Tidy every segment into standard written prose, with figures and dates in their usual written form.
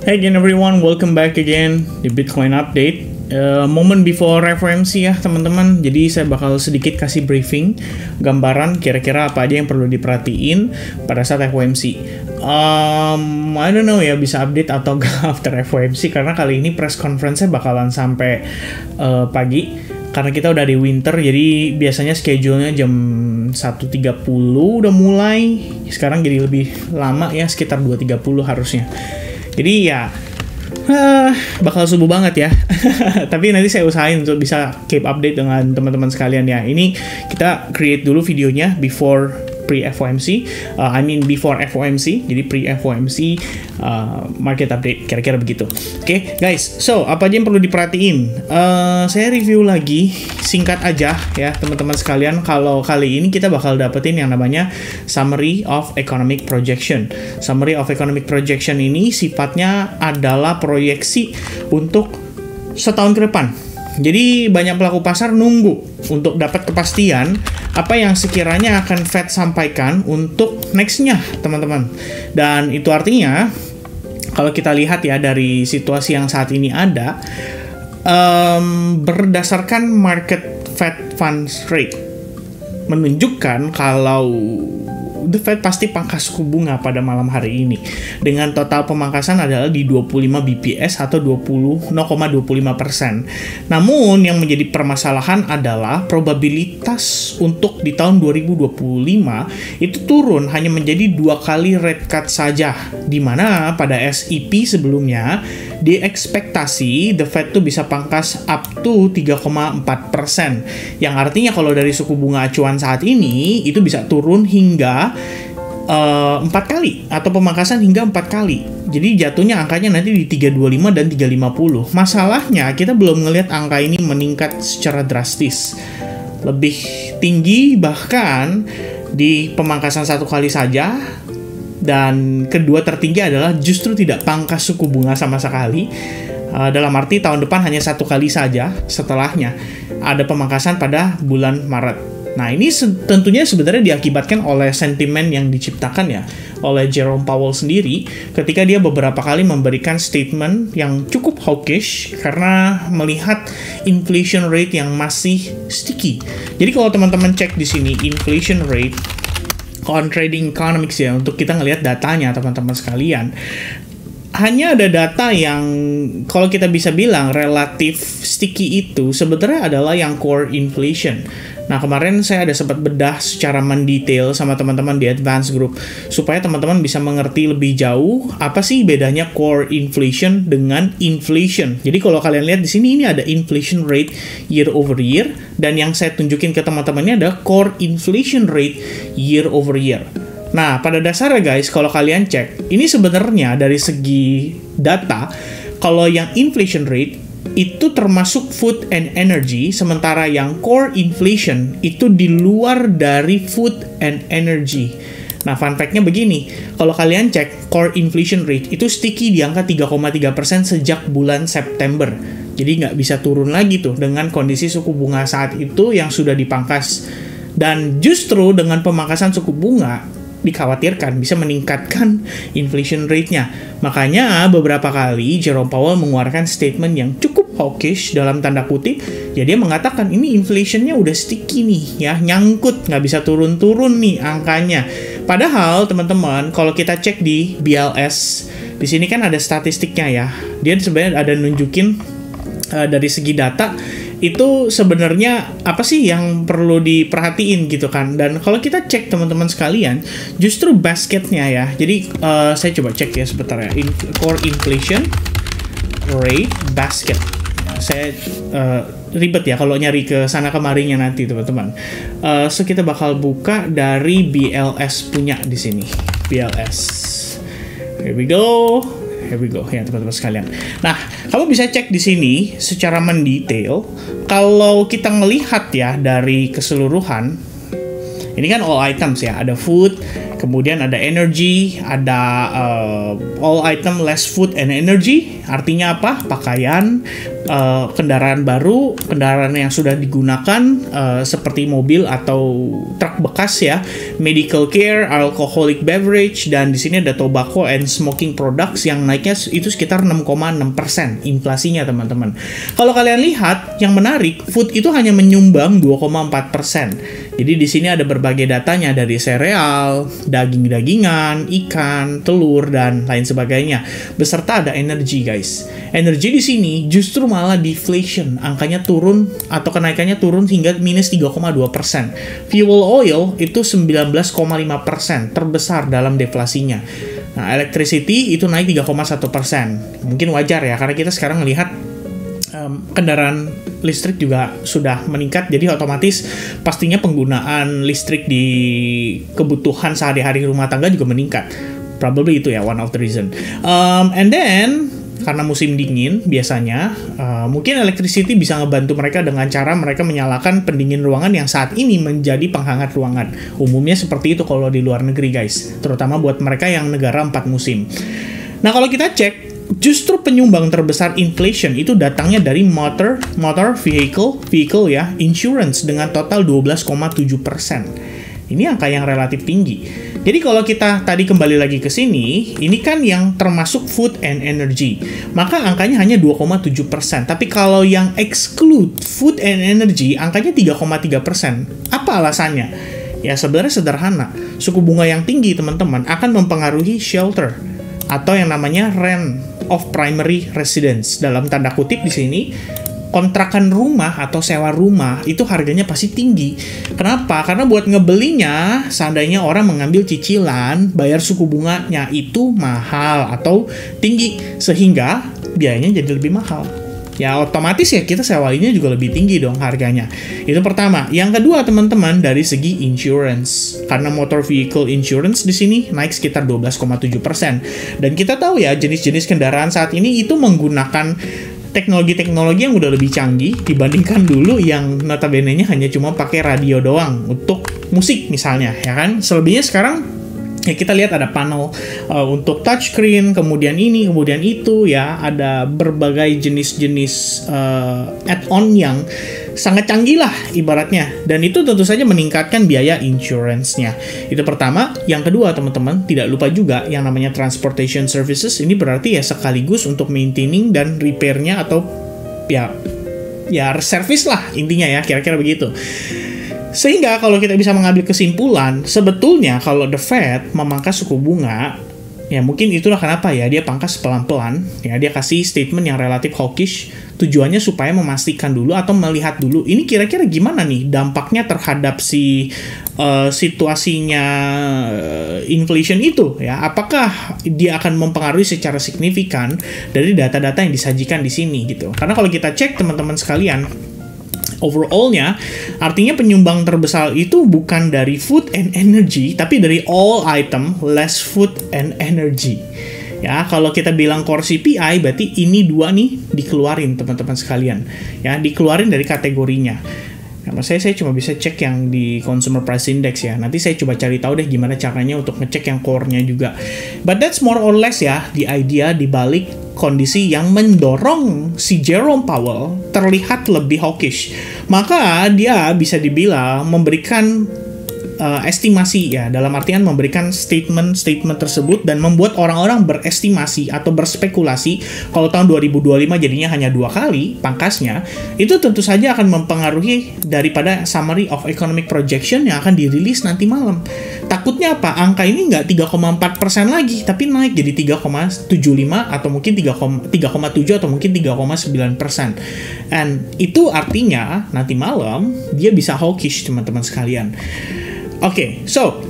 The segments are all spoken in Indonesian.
Hey again everyone, welcome back again di Bitcoin Update. Moment before FOMC ya teman-teman. Jadi saya bakal sedikit kasih briefing, gambaran kira-kira apa aja yang perlu diperhatiin pada saat FOMC. I don't know ya bisa update atau enggak after FOMC karena kali ini press conference-nya bakalan sampai pagi. Karena kita udah di winter, jadi biasanya schedule-nya jam 1.30 udah mulai. Sekarang jadi lebih lama ya, sekitar 2.30 harusnya. Jadi ya bakal subuh banget ya. Tapi nanti saya usahain untuk bisa keep update dengan teman-teman sekalian ya. Ini kita create dulu videonya before pre-FOMC, before FOMC, jadi pre-FOMC market update, kira-kira begitu. Oke, guys, so apa aja yang perlu diperhatiin? Saya review lagi, singkat aja ya teman-teman sekalian. Kalau kali ini kita bakal dapetin yang namanya Summary of Economic Projection. Summary of Economic Projection ini sifatnya adalah proyeksi untuk setahun ke depan. Jadi banyak pelaku pasar nunggu untuk dapat kepastian apa yang sekiranya akan Fed sampaikan untuk next-nya, teman-teman. Dan itu artinya, kalau kita lihat ya dari situasi yang saat ini ada, berdasarkan market Fed Funds Rate, menunjukkan kalau The Fed pasti pangkas suku bunga pada malam hari ini dengan total pemangkasan adalah di 25 BPS atau 0,25%. Namun yang menjadi permasalahan adalah probabilitas untuk di tahun 2025 itu turun hanya menjadi 2 kali rate cut saja, di mana pada SEP sebelumnya diekspektasi The Fed tuh bisa pangkas up to 3,4%, yang artinya kalau dari suku bunga acuan saat ini itu bisa turun hingga 4 kali atau pemangkasan hingga 4 kali. Jadi jatuhnya angkanya nanti di 325 dan 350. Masalahnya kita belum ngelihat angka ini meningkat secara drastis. Lebih tinggi bahkan di pemangkasan 1 kali saja. Dan kedua tertinggi adalah justru tidak pangkas suku bunga sama sekali. Dalam arti tahun depan hanya 1 kali saja, setelahnya ada pemangkasan pada bulan Maret. Nah, ini tentunya sebenarnya diakibatkan oleh sentimen yang diciptakan ya oleh Jerome Powell sendiri ketika dia beberapa kali memberikan statement yang cukup hawkish karena melihat inflation rate yang masih sticky. Jadi kalau teman-teman cek di sini inflation rate on trading economics ya, untuk kita ngelihat datanya teman-teman sekalian, hanya ada data yang kalau kita bisa bilang relatif sticky itu sebenarnya adalah yang core inflation. Nah, kemarin saya ada sempat bedah secara mendetail sama teman-teman di Advance Group supaya teman-teman bisa mengerti lebih jauh apa sih bedanya core inflation dengan inflation. Jadi kalau kalian lihat di sini ini ada inflation rate year over year, dan yang saya tunjukin ke teman-teman ini ada core inflation rate year over year. Nah, pada dasarnya guys, kalau kalian cek, ini sebenarnya dari segi data, kalau yang inflation rate itu termasuk food and energy, sementara yang core inflation itu di luar dari food and energy. Nah, fun fact-nya begini, kalau kalian cek core inflation rate itu sticky di angka 3,3% sejak bulan September. Jadi nggak bisa turun lagi tuh dengan kondisi suku bunga saat itu yang sudah dipangkas. Dan justru dengan pemangkasan suku bunga, dikhawatirkan bisa meningkatkan inflation rate-nya. Makanya beberapa kali Jerome Powell mengeluarkan statement yang cukup hawkish dalam tanda kutip. Ya dia mengatakan ini inflation-nya udah sticky nih ya, nyangkut, nggak bisa turun-turun nih angkanya. Padahal teman-teman kalau kita cek di BLS, di sini kan ada statistiknya ya. Dia sebenarnya ada nunjukin dari segi data itu sebenarnya apa sih yang perlu diperhatiin gitu kan. Dan kalau kita cek teman-teman sekalian, justru basketnya ya. Jadi saya coba cek ya sebentar ya, core inflation rate basket. Saya ribet ya kalau nyari ke sana kemarinya nanti teman-teman. So kita bakal buka dari BLS punya di sini. BLS. Here we go ya teman-teman sekalian. Nah, kamu bisa cek di sini secara mendetail. Kalau kita ngelihat ya dari keseluruhan, ini kan all items ya, ada food, Kemudian ada energy, ada all item less food and energy. Artinya apa? Pakaian, kendaraan baru, kendaraan yang sudah digunakan seperti mobil atau truk bekas ya, medical care, alcoholic beverage, dan di sini ada tobacco and smoking products yang naiknya itu sekitar 6,6% inflasinya teman-teman. Kalau kalian lihat yang menarik, food itu hanya menyumbang 2,4%. Jadi di sini ada berbagai datanya dari sereal, daging-dagingan, ikan, telur, dan lain sebagainya. Beserta ada energi, guys. Energi di sini justru malah deflation, angkanya turun atau kenaikannya turun hingga minus 3,2%. Fuel oil itu 19,5%, terbesar dalam deflasinya. Nah, electricity itu naik 3,1%. Mungkin wajar ya, karena kita sekarang melihat kendaraan listrik juga sudah meningkat, jadi otomatis pastinya penggunaan listrik di kebutuhan sehari-hari rumah tangga juga meningkat. Probably itu ya one of the reason. And then karena musim dingin biasanya mungkin electricity bisa ngebantu mereka dengan cara mereka menyalakan pendingin ruangan yang saat ini menjadi penghangat ruangan. Umumnya seperti itu kalau di luar negeri, guys, terutama buat mereka yang negara 4 musim. Nah, kalau kita cek, justru penyumbang terbesar inflation itu datangnya dari motor vehicle ya, insurance dengan total 12,7%. Ini angka yang relatif tinggi. Jadi kalau kita tadi kembali lagi ke sini, ini kan yang termasuk food and energy. Maka angkanya hanya 2,7%. Tapi kalau yang exclude food and energy, angkanya 3,3%. Apa alasannya? Ya sebenarnya sederhana. Suku bunga yang tinggi, teman-teman, akan mempengaruhi shelter atau yang namanya rent of primary residence. Dalam tanda kutip di sini, kontrakan rumah atau sewa rumah itu harganya pasti tinggi. Kenapa? Karena buat ngebelinya, seandainya orang mengambil cicilan, bayar suku bunganya itu mahal atau tinggi, sehingga biayanya jadi lebih mahal. Ya otomatis ya kita sewainya juga lebih tinggi dong harganya. Itu pertama. Yang kedua, teman-teman, dari segi insurance. Karena motor vehicle insurance di sini naik sekitar 12,7%. Dan kita tahu ya jenis-jenis kendaraan saat ini itu menggunakan teknologi-teknologi yang udah lebih canggih dibandingkan dulu yang notabene-nya hanya cuma pakai radio doang untuk musik misalnya, ya kan? Selebihnya sekarang ya kita lihat ada panel untuk touchscreen, kemudian ini, kemudian itu ya, ada berbagai jenis-jenis add-on yang sangat canggih lah ibaratnya, dan itu tentu saja meningkatkan biaya insurance-nya. Itu pertama. Yang kedua, teman-teman, tidak lupa juga yang namanya transportation services. Ini berarti ya sekaligus untuk maintaining dan repair-nya atau ya service lah intinya ya, kira-kira begitu. Sehingga kalau kita bisa mengambil kesimpulan, sebetulnya kalau The Fed memangkas suku bunga, ya mungkin itulah kenapa ya dia pangkas pelan-pelan, ya dia kasih statement yang relatif hawkish, tujuannya supaya memastikan dulu atau melihat dulu ini kira-kira gimana nih dampaknya terhadap si situasinya inflation itu ya, apakah dia akan mempengaruhi secara signifikan dari data-data yang disajikan di sini gitu. Karena kalau kita cek teman-teman sekalian, overall-nya, artinya penyumbang terbesar itu bukan dari food and energy, tapi dari all item less food and energy. Ya, kalau kita bilang core CPI, berarti ini dua nih dikeluarin teman-teman sekalian. Ya, dikeluarin dari kategorinya. Nah, saya cuma bisa cek yang di Consumer Price Index ya. Nanti saya coba cari tahu deh gimana caranya untuk ngecek yang core-nya juga. But that's more or less ya, the idea dibalik kondisi yang mendorong si Jerome Powell terlihat lebih hawkish. Maka dia bisa dibilang memberikan estimasi ya, dalam artian memberikan statement tersebut dan membuat orang-orang berestimasi atau berspekulasi kalau tahun 2025 jadinya hanya 2 kali pangkasnya. Itu tentu saja akan mempengaruhi daripada summary of economic projection yang akan dirilis nanti malam. Takutnya apa? Angka ini nggak 3,4% lagi, tapi naik jadi 3,75 atau mungkin 3,7 atau mungkin 3,9%. And itu artinya nanti malam dia bisa hawkish teman-teman sekalian. Oke, so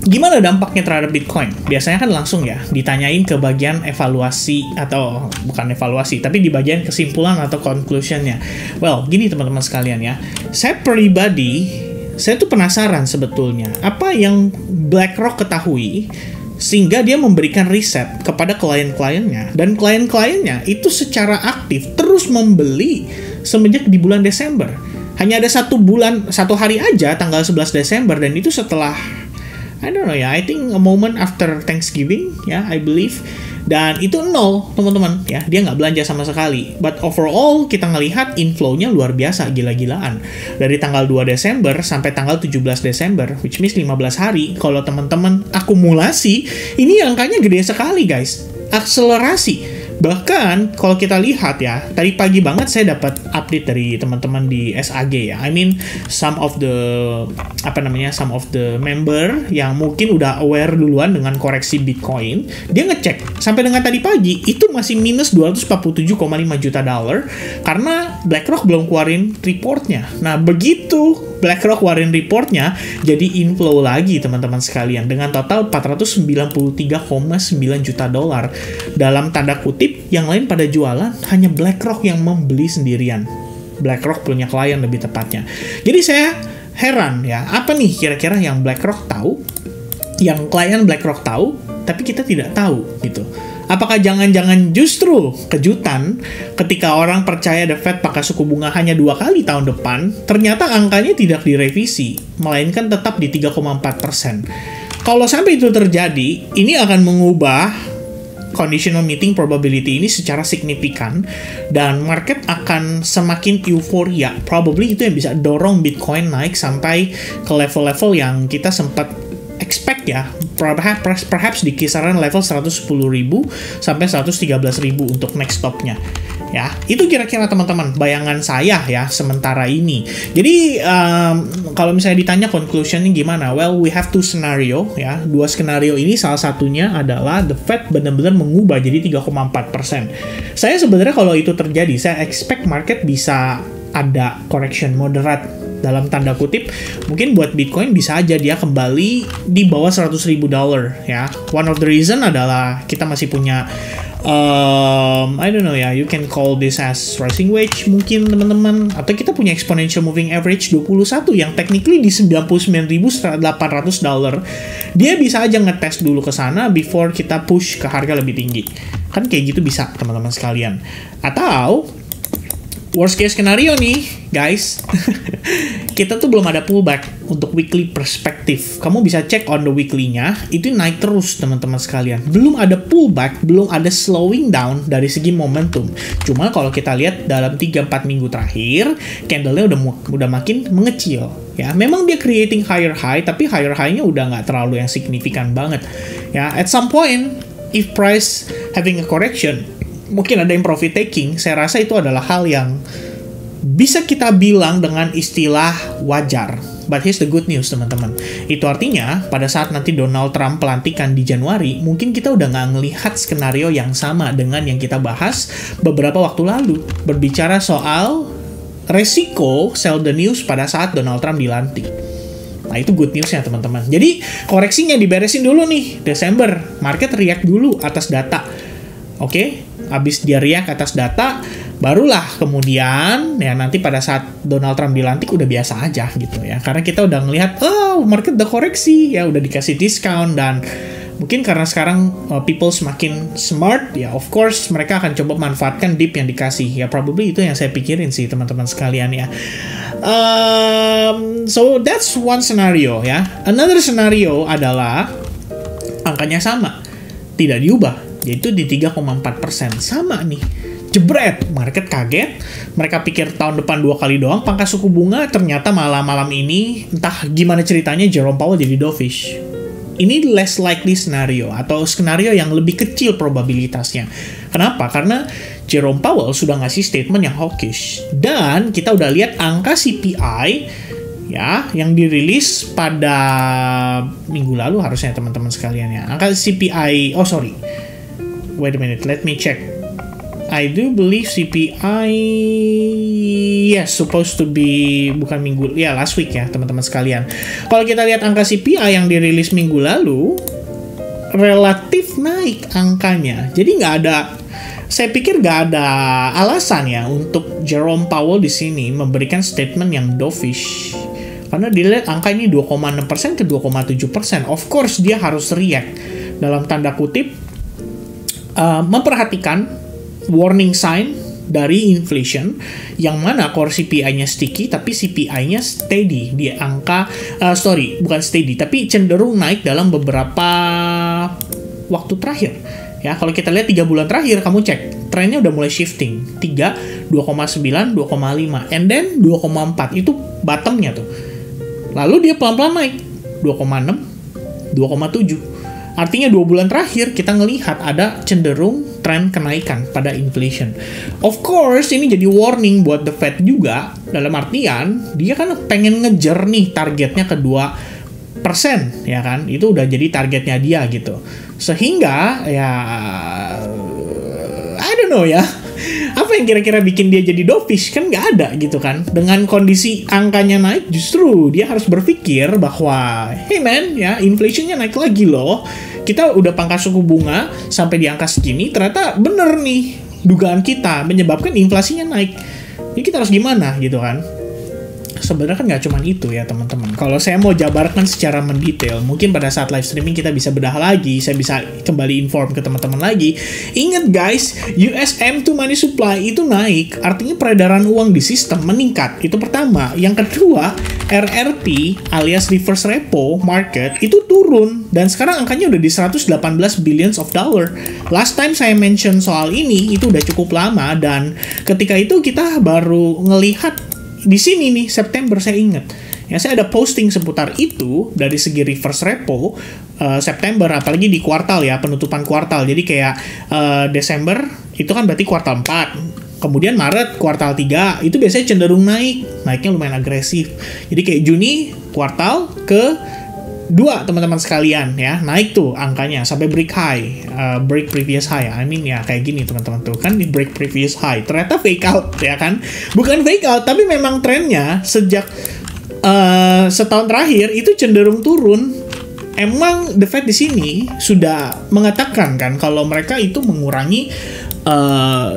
gimana dampaknya terhadap Bitcoin? Biasanya kan langsung ya ditanyain ke bagian evaluasi, atau bukan evaluasi, tapi di bagian kesimpulan atau conclusion-nya. Well, gini teman-teman sekalian ya, saya tuh penasaran sebetulnya apa yang BlackRock ketahui sehingga dia memberikan riset kepada klien-kliennya, dan klien-kliennya itu secara aktif terus membeli semenjak di bulan Desember. Hanya ada 1 hari aja, tanggal 11 Desember, dan itu setelah I don't know ya, I think a moment after Thanksgiving ya, I believe. Dan itu nol teman-teman ya, dia nggak belanja sama sekali. But overall kita ngelihat inflow-nya luar biasa, gila-gilaan. Dari tanggal 2 Desember sampai tanggal 17 Desember, which means 15 hari. Kalau teman-teman akumulasi, ini angkanya gede sekali guys. Akselerasi. Bahkan kalau kita lihat ya, tadi pagi banget saya dapat update dari teman-teman di SAG ya. I mean some of the member yang mungkin udah aware duluan dengan koreksi Bitcoin, dia ngecek sampai dengan tadi pagi itu masih minus 247,5 juta dolar karena BlackRock belum keluarin reportnya. Nah, begitu BlackRock keluarin reportnya, jadi inflow lagi teman-teman sekalian dengan total 493,9 juta dolar. Dalam tanda kutip, yang lain pada jualan, hanya BlackRock yang membeli sendirian. BlackRock punya klien lebih tepatnya. Jadi saya heran ya, apa nih kira-kira yang BlackRock tahu, yang klien BlackRock tahu, tapi kita tidak tahu gitu. Apakah jangan-jangan justru kejutan ketika orang percaya The Fed pakai suku bunga hanya 2 kali tahun depan, ternyata angkanya tidak direvisi, melainkan tetap di 3,4%. Kalau sampai itu terjadi, ini akan mengubah conditional meeting probability ini secara signifikan dan market akan semakin euforia. Probably itu yang bisa dorong Bitcoin naik sampai ke level-level yang kita sempat expect ya, perhaps di kisaran level 110.000 sampai 113.000 untuk next stopnya. Ya, itu kira-kira teman-teman bayangan saya ya sementara ini. Jadi kalau misalnya ditanya conclusionnya gimana, well we have two scenario ya. Dua skenario ini salah satunya adalah the Fed benar-benar mengubah jadi 3,4%. Saya sebenarnya kalau itu terjadi, saya expect market bisa ada correction moderate dalam tanda kutip. Mungkin buat Bitcoin bisa aja dia kembali di bawah 100.000 dolar ya. One of the reason adalah kita masih punya I don't know ya, you can call this as rising wedge mungkin teman-teman, atau kita punya exponential moving average 21 yang technically di 99.800 dolar. Dia bisa aja ngetes dulu ke sana before kita push ke harga lebih tinggi. Kan kayak gitu bisa teman-teman sekalian. Atau worst case scenario nih, guys. Kita tuh belum ada pullback untuk weekly perspektif. Kamu bisa cek on the weekly-nya, itu naik terus teman-teman sekalian. Belum ada pullback, belum ada slowing down dari segi momentum. Cuma kalau kita lihat dalam 3-4 minggu terakhir, candle-nya udah makin mengecil. Ya, memang dia creating higher high, tapi higher high-nya udah nggak terlalu yang signifikan banget. Ya, at some point, if price having a correction, mungkin ada yang profit taking, saya rasa itu adalah hal yang bisa kita bilang dengan istilah wajar. But here's the good news teman-teman. Itu artinya pada saat nanti Donald Trump pelantikan di Januari, mungkin kita udah nggak ngelihat skenario yang sama dengan yang kita bahas beberapa waktu lalu. Berbicara soal resiko sell the news pada saat Donald Trump dilantik. Nah, itu good news-nya teman-teman. Jadi koreksinya diberesin dulu nih Desember. Market react dulu atas data. Oke? Habis dia react atas data, barulah kemudian ya nanti pada saat Donald Trump dilantik udah biasa aja gitu ya. Karena kita udah ngelihat, oh market udah koreksi, ya udah dikasih diskon, dan mungkin karena sekarang people semakin smart, ya of course mereka akan coba manfaatkan dip yang dikasih. Ya probably itu yang saya pikirin sih teman-teman sekalian ya. So that's one scenario ya. Another scenario adalah angkanya sama, tidak diubah. Yaitu di 3,4%. Sama nih. Jebret, market kaget. Mereka pikir tahun depan 2 kali doang pangkas suku bunga, ternyata malam ini entah gimana ceritanya Jerome Powell jadi dovish. Ini less likely scenario atau skenario yang lebih kecil probabilitasnya. Kenapa? Karena Jerome Powell sudah ngasih statement yang hawkish. Dan kita udah lihat angka CPI ya yang dirilis pada minggu lalu harusnya teman-teman sekalian ya. Angka CPI, wait a minute, let me check. I do believe CPI, yes, supposed to be, bukan minggu, ya last week ya teman-teman sekalian. Kalau kita lihat angka CPI yang dirilis minggu lalu, relatif naik angkanya. Jadi saya pikir nggak ada alasan ya untuk Jerome Powell di sini memberikan statement yang dovish. Karena dilihat angka ini 2,6% ke 2,7%. Of course dia harus react dalam tanda kutip, memperhatikan warning sign dari inflation, yang mana core CPI-nya sticky, tapi CPI-nya steady di angka, bukan steady, tapi cenderung naik dalam beberapa waktu terakhir. Ya, kalau kita lihat 3 bulan terakhir, kamu cek, trennya udah mulai shifting. 3, 2,9, 2,5, and then 2,4, itu bottomnya tuh. Lalu dia pelan-pelan naik, 2,6, 2,7. Artinya 2 bulan terakhir kita ngelihat ada cenderung tren kenaikan pada inflation. Of course, ini jadi warning buat the Fed juga, dalam artian dia kan pengen ngejar nih targetnya ke 2%, ya kan? Itu udah jadi targetnya dia gitu. Sehingga ya I don't know ya. Apa yang kira-kira bikin dia jadi dovish? Kan nggak ada gitu kan. Dengan kondisi angkanya naik, justru dia harus berpikir bahwa, hey man, ya inflationnya naik lagi loh. Kita udah pangkas suku bunga sampai di angka segini, ternyata bener nih dugaan kita menyebabkan inflasinya naik. Jadi kita harus gimana gitu kan? Sebenarnya kan nggak cuma itu ya teman-teman. Kalau saya mau jabarkan secara mendetail, mungkin pada saat live streaming kita bisa bedah lagi, saya bisa kembali inform ke teman-teman lagi. Ingat guys, US M2 money supply itu naik, artinya peredaran uang di sistem meningkat. Itu pertama. Yang kedua, RRP alias reverse repo market itu turun, dan sekarang angkanya udah di 118 billions of dollar. Last time saya mention soal ini itu udah cukup lama, dan ketika itu kita baru ngelihat di sini nih, September saya ingat. Ya, saya ada posting seputar itu dari segi reverse repo September, apalagi di kuartal ya, penutupan kuartal. Jadi kayak Desember itu kan berarti kuartal 4. Kemudian Maret kuartal 3 itu biasanya cenderung naiknya lumayan agresif. Jadi kayak Juni kuartal ke 2 teman-teman sekalian ya, naik tuh angkanya sampai break high, break previous high. I mean ya kayak gini teman-teman tuh kan, di break previous high. Ternyata fake out ya kan, bukan fake out tapi memang trennya sejak setahun terakhir itu cenderung turun. Emang the Fed di sini sudah mengatakan kan kalau mereka itu mengurangi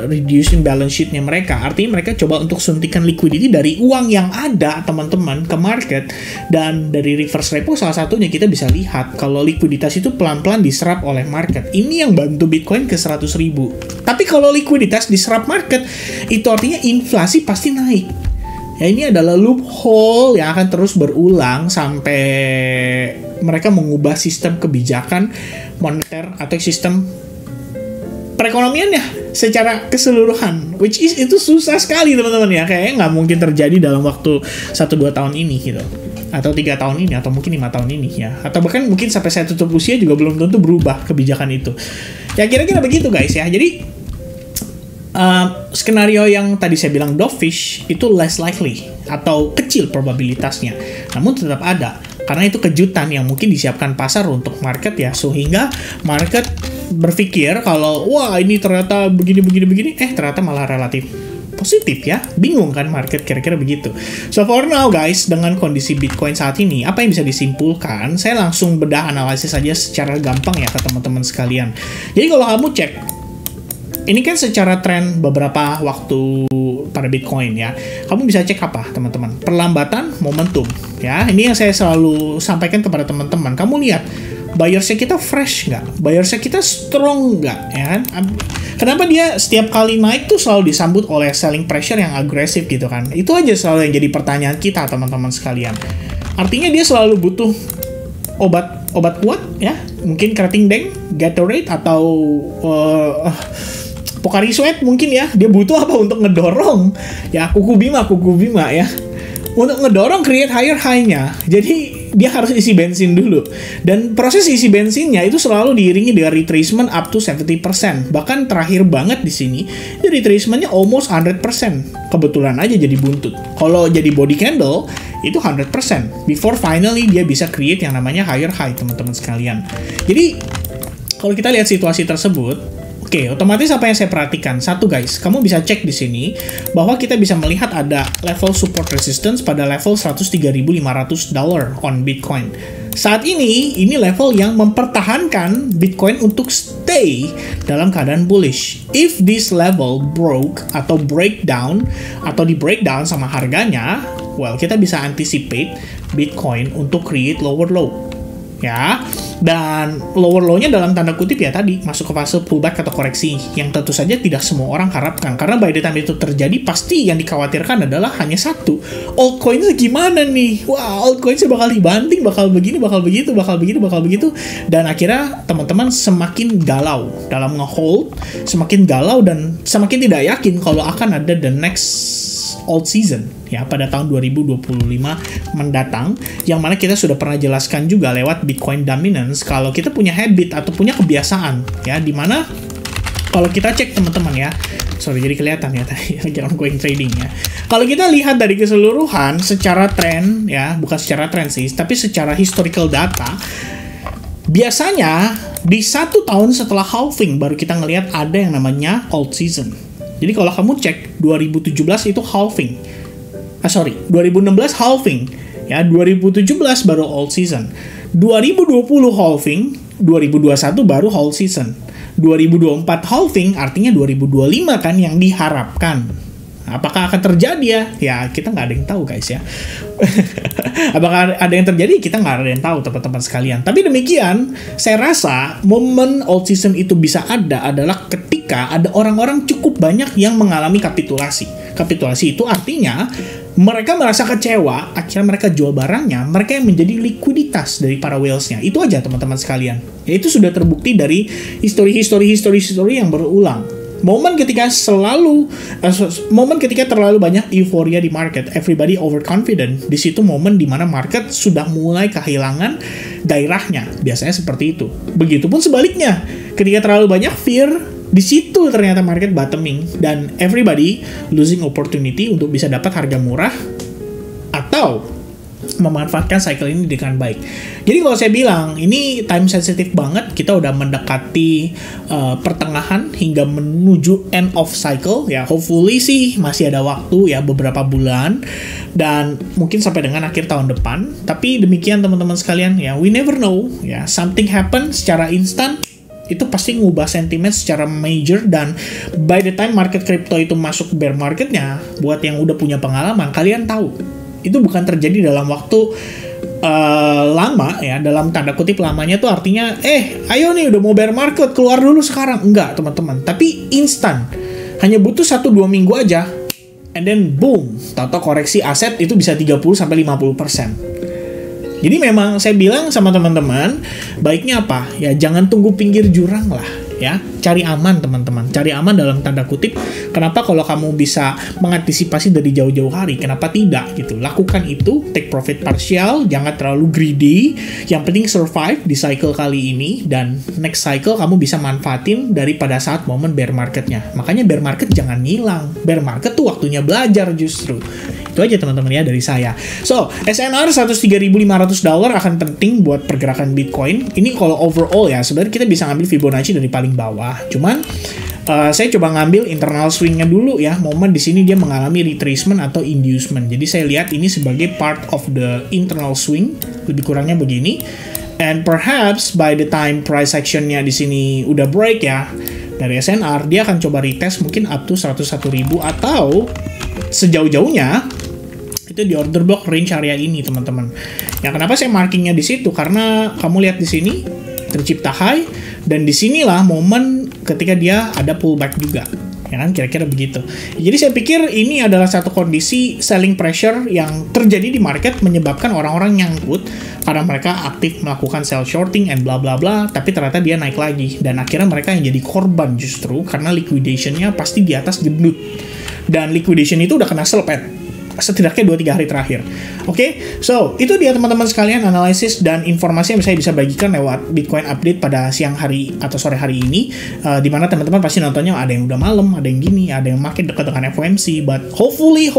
reducing balance sheet-nya mereka. Artinya mereka coba untuk suntikan liquidity dari uang yang ada teman-teman ke market. Dan dari reverse repo salah satunya kita bisa lihat kalau likuiditas itu pelan-pelan diserap oleh market. Ini yang bantu Bitcoin ke 100.000. Tapi kalau likuiditas diserap market, itu artinya inflasi pasti naik. Ya, ini adalah loophole yang akan terus berulang sampai mereka mengubah sistem kebijakan moneter atau sistem perekonomiannya secara keseluruhan, which is itu susah sekali teman-teman ya, kayaknya nggak mungkin terjadi dalam waktu 1-2 tahun ini gitu, atau 3 tahun ini, atau mungkin 5 tahun ini ya, atau bahkan mungkin sampai saya tutup usia juga belum tentu berubah kebijakan itu ya, kira-kira begitu guys ya. Jadi skenario yang tadi saya bilang dovish itu less likely atau kecil probabilitasnya, namun tetap ada karena itu kejutan yang mungkin disiapkan pasar untuk market ya, sehingga market berpikir kalau wah ini ternyata begini, ternyata malah relatif positif ya, bingung kan market, kira-kira begitu. So for now guys, dengan kondisi Bitcoin saat ini, apa yang bisa disimpulkan? Saya langsung bedah analisis saja secara gampang ya ke teman-teman sekalian. Jadi kalau kamu cek, ini kan secara tren beberapa waktu pada Bitcoin ya, kamu bisa cek apa teman-teman? Perlambatan momentum ya, ini yang saya selalu sampaikan kepada teman-teman. Kamu lihat buyersnya kita fresh nggak? Buyersnya kita strong nggak? Ya kan? Kenapa dia setiap kali naik tuh selalu disambut oleh selling pressure yang agresif gitu kan? Itu aja selalu yang jadi pertanyaan kita teman-teman sekalian. Artinya dia selalu butuh obat kuat ya, mungkin kerating deng, Gatorade atau Pocari Sweat mungkin ya. Dia butuh apa untuk ngedorong ya, kuku bima ya, untuk ngedorong create higher high-nya. Jadi dia harus isi bensin dulu. Dan proses isi bensinnya itu selalu diiringi dengan retracement up to 70%. Bahkan terakhir banget di sini, retracementnya almost 100%. Kebetulan aja jadi buntut. Kalau jadi body candle, itu 100%. Before finally dia bisa create yang namanya higher high, teman-teman sekalian. Jadi, kalau kita lihat situasi tersebut, oke, otomatis apa yang saya perhatikan? Satu guys, kamu bisa cek di sini bahwa kita bisa melihat ada level support resistance pada level $103.500 on Bitcoin. Saat ini level yang mempertahankan Bitcoin untuk stay dalam keadaan bullish. If this level broke atau breakdown atau di breakdown sama harganya, well, kita bisa anticipate Bitcoin untuk create lower low. ya. Dan lower low-nya dalam tanda kutip ya tadi masuk ke fase pullback atau koreksi yang tentu saja tidak semua orang harapkan, karena by the time itu terjadi pasti yang dikhawatirkan adalah hanya satu, altcoins gimana nih, wah altcoins bakal dibanting, bakal begini, bakal begitu, bakal begitu, dan akhirnya teman-teman semakin galau dalam nge-hold, semakin galau dan semakin tidak yakin kalau akan ada the next alt season ya pada tahun 2025 mendatang, yang mana kita sudah pernah jelaskan juga lewat Bitcoin Dominance kalau kita punya habit atau punya kebiasaan ya, dimana kalau kita cek teman-teman ya, sorry jadi kelihatan ya tadi lagi ongoing trading ya. Kalau kita lihat dari keseluruhan secara tren ya, bukan secara tren sih, tapi secara historical data, biasanya di 1 tahun setelah halving baru kita ngelihat ada yang namanya alt season. Jadi kalau kamu cek 2017 itu halving. 2016 halving. Ya, 2017 baru alt season. 2020 halving, 2021 baru alt season. 2024 halving artinya 2025 kan yang diharapkan. Apakah akan terjadi ya? Ya, kita nggak ada yang tahu guys ya. Apakah ada yang terjadi? Kita nggak ada yang tahu teman-teman sekalian. Tapi demikian, saya rasa momen alt season itu bisa ada adalah ketika ada orang-orang cukup banyak yang mengalami kapitulasi. Kapitulasi itu artinya mereka merasa kecewa, akhirnya mereka jual barangnya, mereka yang menjadi likuiditas dari para whales-nya. Itu aja teman-teman sekalian. Ya, itu sudah terbukti dari history yang berulang. Momen ketika terlalu banyak euforia di market, everybody overconfident, di situ momen di mana market sudah mulai kehilangan gairahnya. Biasanya seperti itu. Begitupun sebaliknya, ketika terlalu banyak fear, di situ ternyata market bottoming dan everybody losing opportunity untuk bisa dapat harga murah atau memanfaatkan cycle ini dengan baik. Jadi kalau saya bilang ini time sensitive banget, kita udah mendekati pertengahan hingga menuju end of cycle ya. Hopefully sih masih ada waktu ya, beberapa bulan dan mungkin sampai dengan akhir tahun depan. Tapi demikian teman-teman sekalian ya, we never know ya, something happen secara instan itu pasti ngubah sentimen secara major, dan by the time market crypto itu masuk bear marketnya, buat yang udah punya pengalaman kalian tahu itu bukan terjadi dalam waktu lama ya, dalam tanda kutip lamanya tuh artinya ayo nih udah mau bear market keluar dulu sekarang, enggak teman-teman, tapi instan, hanya butuh 1-2 minggu aja and then boom, tato koreksi aset itu bisa 30-50%. Jadi memang saya bilang sama teman-teman, baiknya apa ya, jangan tunggu pinggir jurang lah ya, cari aman teman-teman, cari aman dalam tanda kutip. Kenapa kalau kamu bisa mengantisipasi dari jauh-jauh hari, kenapa tidak gitu, lakukan itu, take profit partial, jangan terlalu greedy, yang penting survive di cycle kali ini, dan next cycle kamu bisa manfaatin daripada saat momen bear marketnya. Makanya bear market jangan ngilang, bear market tuh waktunya belajar justru. Itu aja teman-teman ya dari saya. So, SNR $103.500 akan penting buat pergerakan Bitcoin. Ini kalau overall ya, sebenarnya kita bisa ngambil Fibonacci dari paling bawah. Cuman saya coba ngambil internal swing-nya dulu ya. Momen di sini dia mengalami retracement atau inducement. Jadi saya lihat ini sebagai part of the internal swing, lebih kurangnya begini. And perhaps by the time price action-nya di sini udah break ya dari SNR, dia akan coba retest mungkin up to 101.000 atau sejauh-jauhnya itu di order block range area ini teman-teman. Ya kenapa saya markingnya di situ? Karena kamu lihat di sini tercipta high dan disinilah momen ketika dia ada pullback juga. Ya kan, kira-kira begitu. Jadi saya pikir ini adalah satu kondisi selling pressure yang terjadi di market, menyebabkan orang-orang nyangkut karena mereka aktif melakukan sell shorting and bla bla bla, tapi ternyata dia naik lagi dan akhirnya mereka yang jadi korban justru karena liquidation-nya pasti di atas gendut. Dan liquidation itu udah kena selpet setidaknya 2-3 hari terakhir. Oke, so itu dia teman-teman sekalian analisis dan informasi yang saya bisa bagikan lewat Bitcoin update pada siang hari atau sore hari ini, dimana teman-teman pasti nontonnya ada yang udah malam, ada yang gini, ada yang makin dekat dengan FOMC, but hopefully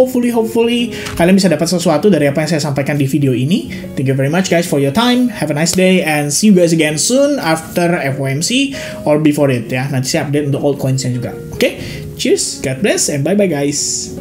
kalian bisa dapat sesuatu dari apa yang saya sampaikan di video ini. Thank you very much guys for your time, have a nice day and see you guys again soon after FOMC or before it ya. Nanti saya update untuk altcoins-nya juga. Oke, cheers, God bless and bye bye guys.